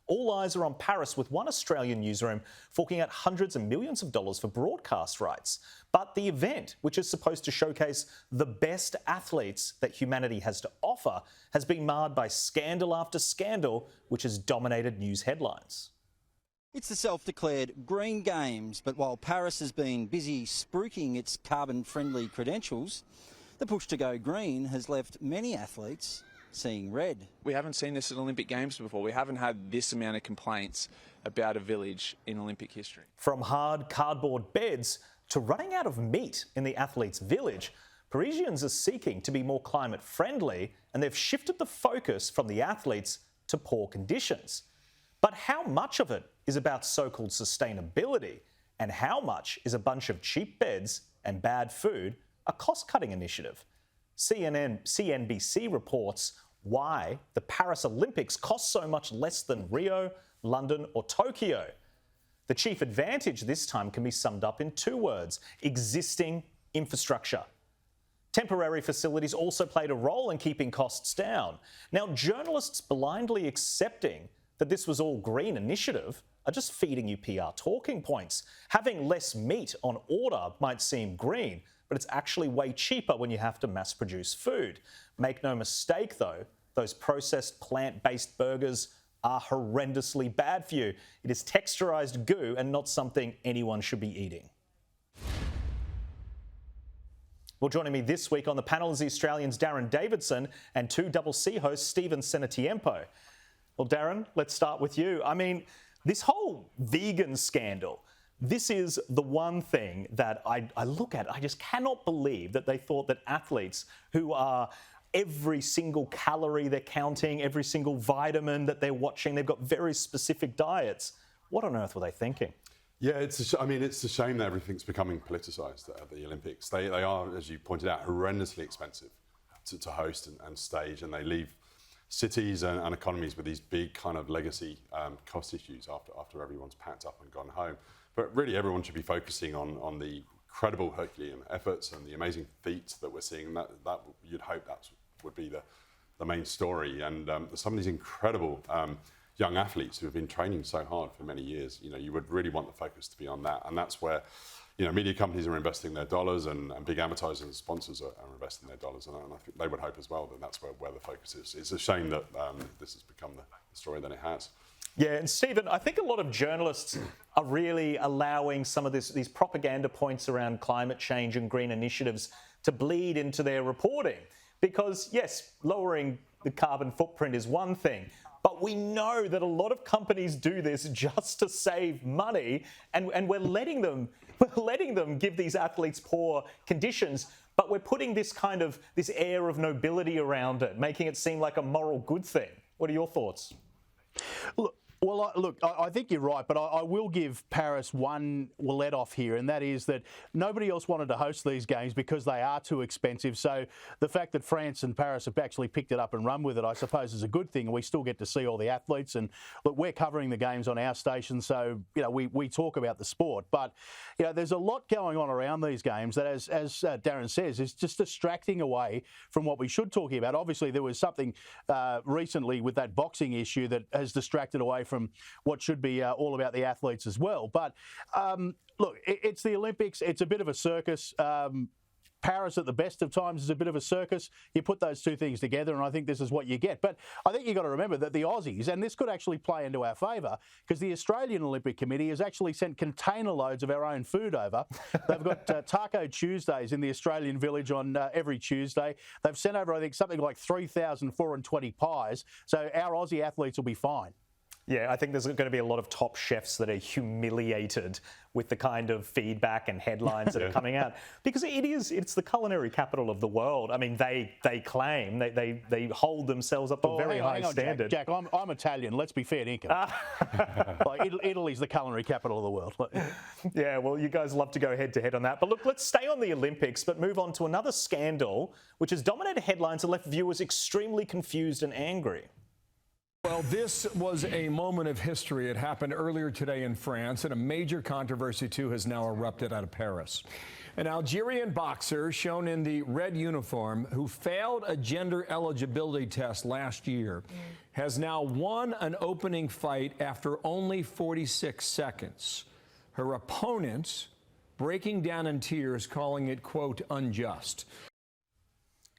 All eyes are on Paris, with one Australian newsroom forking out hundreds of millions of dollars for broadcast rights. But the event, which is supposed to showcase the best athletes that humanity has to offer, has been marred by scandal after scandal, which has dominated news headlines. It's the self-declared Green Games, but while Paris has been busy spruiking its carbon-friendly credentials, the push to go green has left many athletes seeing red. We haven't seen this at Olympic Games before. We haven't had this amount of complaints about a village in Olympic history. From hard cardboard beds to running out of meat in the athletes' village, Parisians are seeking to be more climate friendly, and they've shifted the focus from the athletes to poor conditions. But how much of it is about so-called sustainability, and how much is a bunch of cheap beds and bad food a cost-cutting initiative? CNBC reports why the Paris Olympics cost so much less than Rio, London or Tokyo. The chief advantage this time can be summed up in two words: existing infrastructure. Temporary facilities also played a role in keeping costs down. Now, journalists blindly accepting that this was all green initiative are just feeding you PR talking points. Having less meat on order might seem green, but it's actually way cheaper when you have to mass produce food. Make no mistake though, those processed plant-based burgers are horrendously bad for you. It is texturized goo and not something anyone should be eating. Well, joining me this week on the panel is the Australians Darren Davidson and 2CC host Stephen Senatiempo. Well, Darren, let's start with you. I mean, this whole vegan scandal, this is the one thing that I look at. I just cannot believe that they thought that athletes who are every single calorie they're counting, every single vitamin that they're watching, they've got very specific diets. What on earth were they thinking? Yeah, it's a shame that everything's becoming politicised at the Olympics. They are, as you pointed out, horrendously expensive to host and stage, and they leave cities and economies with these big kind of legacy cost issues after everyone's packed up and gone home. But really, everyone should be focusing on the incredible Herculean efforts and the amazing feats that we're seeing. That you'd hope that would be the main story. And some of these incredible young athletes who have been training so hard for many years, you would really want the focus to be on that. And that's where, media companies are investing their dollars and big advertisers and sponsors are investing their dollars. And I think they would hope as well that that's where the focus is. It's a shame that this has become the story that it has. Yeah, and Stephen, I think a lot of journalists are really allowing some of these propaganda points around climate change and green initiatives to bleed into their reporting. Because, yes, lowering the carbon footprint is one thing, but we know that a lot of companies do this just to save money, and we're letting them give these athletes poor conditions, but we're putting this air of nobility around it, making it seem like a moral good thing. What are your thoughts? Look, I think you're right, but I will give Paris one let off here, and that is that nobody else wanted to host these games because they are too expensive. So the fact that France and Paris have actually picked it up and run with it, I suppose, is a good thing. And we still get to see all the athletes. And look, we're covering the games on our station, so we talk about the sport. But there's a lot going on around these games that, as Darren says, is just distracting away from what we should talk about. Obviously, there was something recently with that boxing issue that has distracted away from what should be all about the athletes as well. But look, it's the Olympics. It's a bit of a circus. Paris at the best of times is a bit of a circus. You put those two things together and I think this is what you get. But I think you've got to remember that the Aussies, and this could actually play into our favour, because the Australian Olympic Committee has actually sent container loads of our own food over. They've got Taco Tuesdays in the Australian village on every Tuesday. They've sent over, I think, something like 3,420 pies. So our Aussie athletes will be fine. Yeah, I think there's going to be a lot of top chefs that are humiliated with the kind of feedback and headlines that are coming out, because it's the culinary capital of the world. I mean, they claim, they hold themselves up to a very high standard. Jack, I'm Italian. Let's be fair dinkum. Like Italy's the culinary capital of the world. Yeah, well, you guys love to go head to head on that. But look, let's stay on the Olympics, but move on to another scandal, which has dominated headlines and left viewers extremely confused and angry. Well, this was a moment of history. It happened earlier today in France, and a major controversy, too, has now erupted out of Paris. An Algerian boxer shown in the red uniform who failed a gender eligibility test last year has now won an opening fight after only 46 seconds. Her opponent breaking down in tears, calling it, quote, unjust.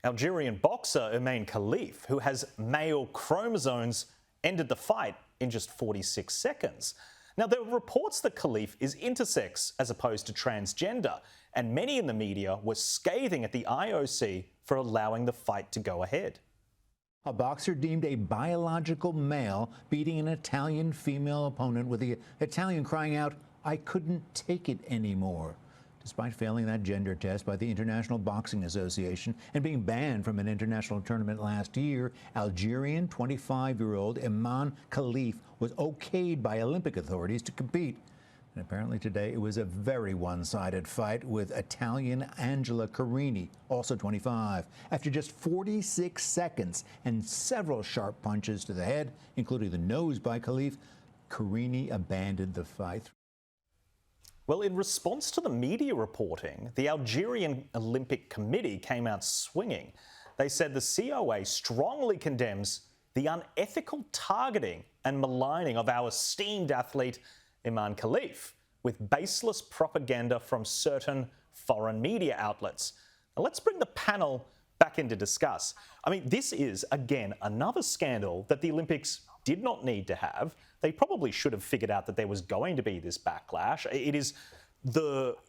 Algerian boxer Iman Khif, who has male chromosomes, ended the fight in just 46 seconds. Now, there were reports that Khif is intersex as opposed to transgender, and many in the media were scathing at the IOC for allowing the fight to go ahead. A boxer deemed a biological male beating an Italian female opponent, with the Italian crying out, "I couldn't take it anymore." Despite failing that gender test by the International Boxing Association and being banned from an international tournament last year, Algerian 25-year-old Iman Khif was okayed by Olympic authorities to compete. And apparently today it was a very one-sided fight, with Italian Angela Carini, also 25. After just 46 seconds and several sharp punches to the head, including the nose by Khif, Carini abandoned the fight. Well, in response to the media reporting, the Algerian Olympic Committee came out swinging. They said the COA strongly condemns the unethical targeting and maligning of our esteemed athlete Iman Khif with baseless propaganda from certain foreign media outlets. Now, let's bring the panel back in to discuss. I mean, this is, again, another scandal that the Olympics did not need to have. They probably should have figured out that there was going to be this backlash. It is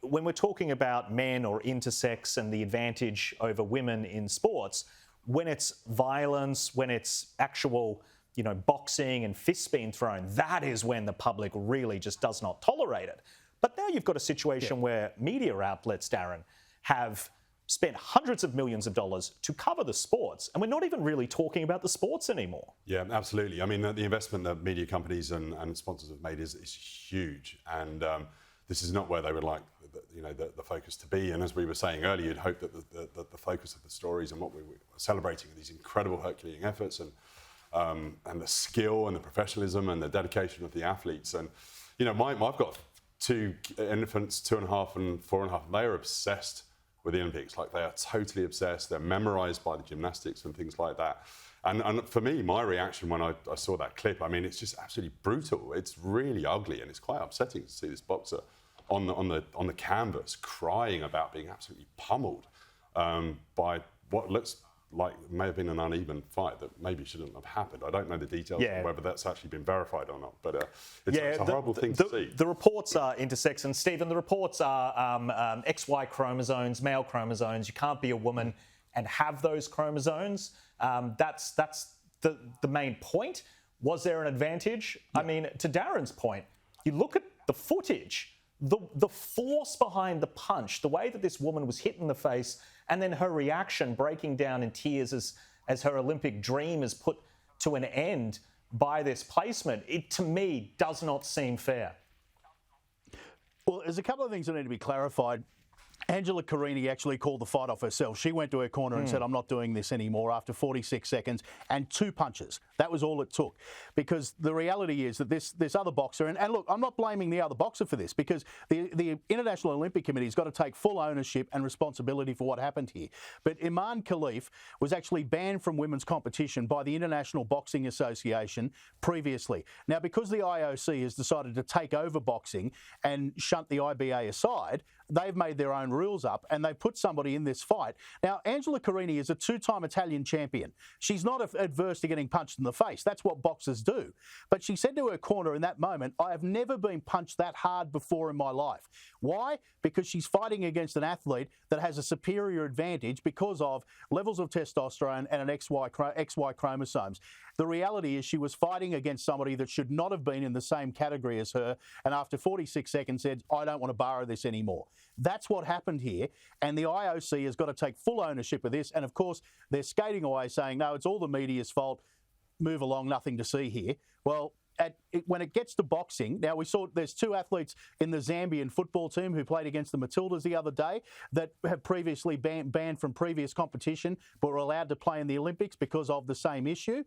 when we're talking about men or intersex and the advantage over women in sports, when it's violence, when it's actual, boxing and fists being thrown, that is when the public really just does not tolerate it. But now you've got a situation where media outlets, Darren, have spent hundreds of millions of dollars to cover the sports, and we're not even really talking about the sports anymore. Yeah, absolutely. I mean, the investment that media companies and sponsors have made is huge, and this is not where they would like the focus to be. And as we were saying earlier, you'd hope that the focus of the stories and what we were celebrating, these incredible Herculean efforts and the skill and the professionalism and the dedication of the athletes. And I've got two infants, 2.5 and 4.5, and they are obsessed with the Olympics. Like, they are totally obsessed. They're memorized by the gymnastics and things like that. And for me, my reaction when I saw that clip, I mean, it's just absolutely brutal. It's really ugly, and it's quite upsetting to see this boxer on the canvas crying about being absolutely pummeled by what looks like may have been an uneven fight that maybe shouldn't have happened. I don't know the details of whether that's actually been verified or not, but it's a horrible thing to see. The reports are intersex, and Stephen, the reports are XY chromosomes, male chromosomes. You can't be a woman and have those chromosomes. That's the main point. Was there an advantage? Yeah. I mean, to Darren's point, you look at the footage, the force behind the punch, the way that this woman was hit in the face, and then her reaction, breaking down in tears as her Olympic dream is put to an end by this placement, it to me does not seem fair. Well, there's a couple of things that need to be clarified. Angela Carini actually called the fight off herself. She went to her corner and said, "I'm not doing this anymore," after 46 seconds and 2 punches. That was all it took. Because the reality is that this other boxer, and look, I'm not blaming the other boxer for this, because the International Olympic Committee has got to take full ownership and responsibility for what happened here. But Iman Khif was actually banned from women's competition by the International Boxing Association previously. Now, because the IOC has decided to take over boxing and shunt the IBA aside, they've made their own rules up, and they've put somebody in this fight. Now, Angela Carini is a 2-time Italian champion. She's not adverse to getting punched in the face. That's what boxers do. But she said to her corner in that moment, "I have never been punched that hard before in my life." Why? Because she's fighting against an athlete that has a superior advantage because of levels of testosterone and an XY chromosomes. The reality is she was fighting against somebody that should not have been in the same category as her, and after 46 seconds said, "I don't want to borrow this anymore." That's what happened here, and the IOC has got to take full ownership of this. And of course, they're skating away saying, "No, it's all the media's fault. Move along, nothing to see here." Well, at when it gets to boxing, now we saw there's 2 athletes in the Zambian football team who played against the Matildas the other day that have previously banned from previous competition but were allowed to play in the Olympics because of the same issue.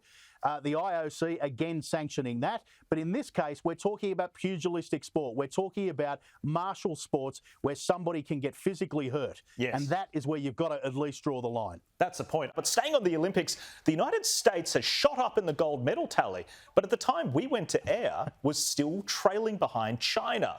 The IOC again sanctioning that. But in this case, we're talking about pugilistic sport. We're talking about martial sports where somebody can get physically hurt. Yes. And that is where you've got to at least draw the line. That's the point. But staying on the Olympics, the United States has shot up in the gold medal tally, but at the time we went to air was still trailing behind China.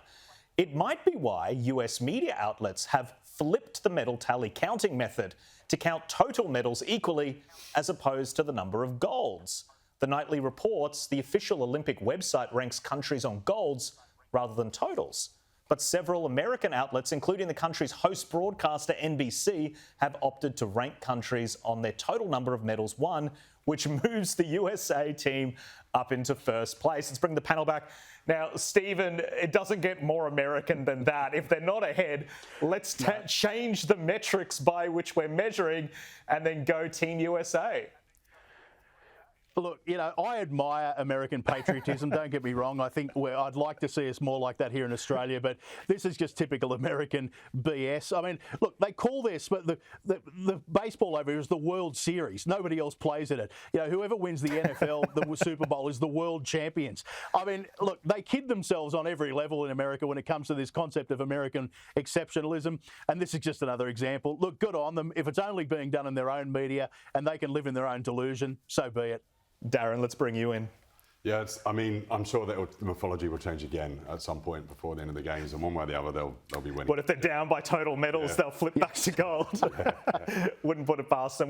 It might be why US media outlets have flipped the medal tally counting method to count total medals equally as opposed to the number of golds. The Nightly reports the official Olympic website ranks countries on golds rather than totals. But several American outlets, including the country's host broadcaster NBC, have opted to rank countries on their total number of medals won, which moves the USA team up into first place. Let's bring the panel back. Now, Stephen, it doesn't get more American than that. If they're not ahead, let's change the metrics by which we're measuring and then go Team USA. Look, you know, I admire American patriotism, don't get me wrong. I think I'd like to see us more like that here in Australia, but this is just typical American BS. I mean, look, they call this, but the baseball over here is the World Series. Nobody else plays in it. You know, whoever wins the NFL, the Super Bowl, is the world champions. I mean, look, they kid themselves on every level in America when it comes to this concept of American exceptionalism, and this is just another example. Look, good on them. If it's only being done in their own media and they can live in their own delusion, so be it. Darren, let's bring you in. Yeah, I'm sure that the morphology will change again at some point before the end of the games, and one way or the other, they'll be winning. But if they're down by total medals, they'll flip back to gold. Wouldn't put it past them.